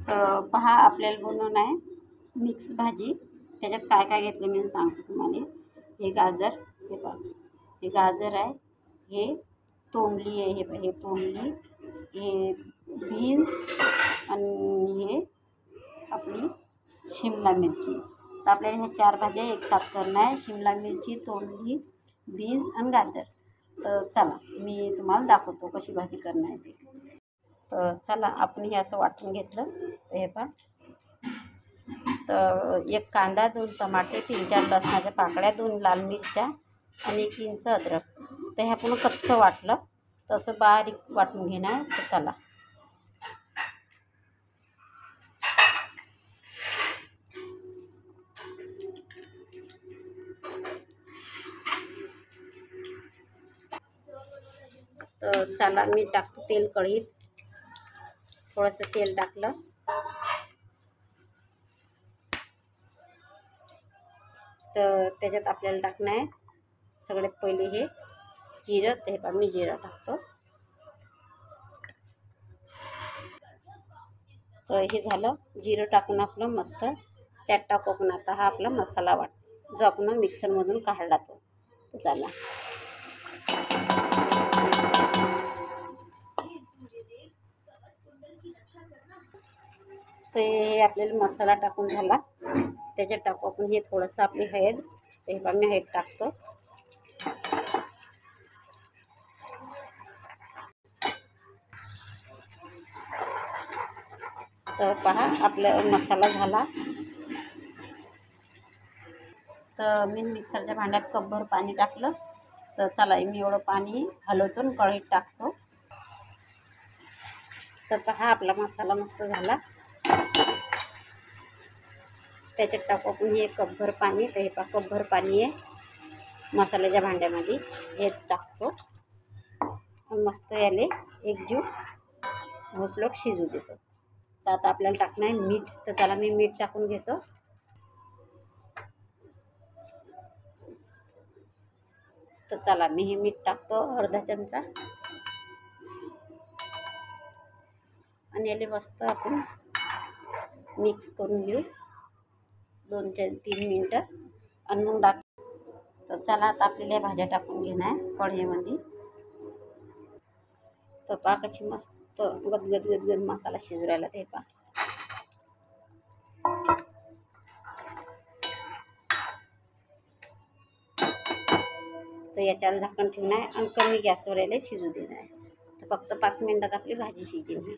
तर पहा आपल्याला बनवून आहे मिक्स भाजी. त्याच्यात काय काय घेतलं मी सांगतो तुम्हाला. हे गाजर, हे पहा हे गाजर आहे, हे तोंडली आहे, हे तोंडली, हे बीन्स आणि हे आपली शिमला मिरची. तर आपल्याला ह्या 4 भाज्या एकसाथ करणं आहे. शिमला मिरची, तोंडली, बीन्स आणि गाजर. तर चला मी तुम्हाला दाखवतो कशी भाजी करणं आहे ते. तर चला आपण हे असं वाटून घेतलं. तर हे पहा, तर 1 कांदा, 2 टमाटे, 3-4 लसणाच्या पाकळ्या, 2 लाल मिरच्या आणि 1 इंच अद्रक. तर हे आपण कच्चं वाटलं तसं बारीक वाटून घेणार. तर चला तर चला मी टाकतो तेल कढईत. थोडंसं तेल टाकलं. तर त्याच्यात आपल्याला टाकणं आहे सगळ्यात पहिले हे जिरं. ते पहा मी जिरं टाकतो. तर हे झालं जिरं टाकून आपलं मस्त. त्यात टाकू आपण आता हा आपला मसाला वाट जो आपण मिक्सरमधून काढला तो. चला तर हे आपल्याला मसाला टाकून झाला. त्याच्यात टाकू आपण हे थोडंसं आपली हळद. ते पहा मी हळद टाकतो. तर पहा आपला मसाला झाला. तर मी मिक्सरच्या भांड्यात कपभर पाणी टाकलं. तर चला मी एवढं पाणी हलवतो आणि कढईत टाकतो. तर पहा आपला मसाला मस्त झाला. त्याच्यात टाकू आपण हे कपभर पाणी. तर हे पहा कपभर पाणी आहे मसाल्याच्या भांड्यामध्ये. हे टाकतो आणि मस्त याले एकजीव घोसलोक शिजू देतो. तर आता आपल्याला टाकणं आहे मीठ. तर चला मी मीठ टाकून घेतो. तर चला मी हे मीठ टाकतो अर्धा चमचा आणि याले मस्त आपण मिक्स करून घेऊ 2-3 मिनटं आणि मग टाक. तर चला आता आपल्याला या भाज्या टाकून घेणं आहे कढईमध्ये. तर पहा कशी मस्त गदगद मसाला शिजू राहिला. ते पहा तर याच्यावर झाकण ठेवणं आहे आणि कमी गॅसवर याला शिजू देणं आहे. तर फक्त 5 मिनटात आपली भाजी शिजेल.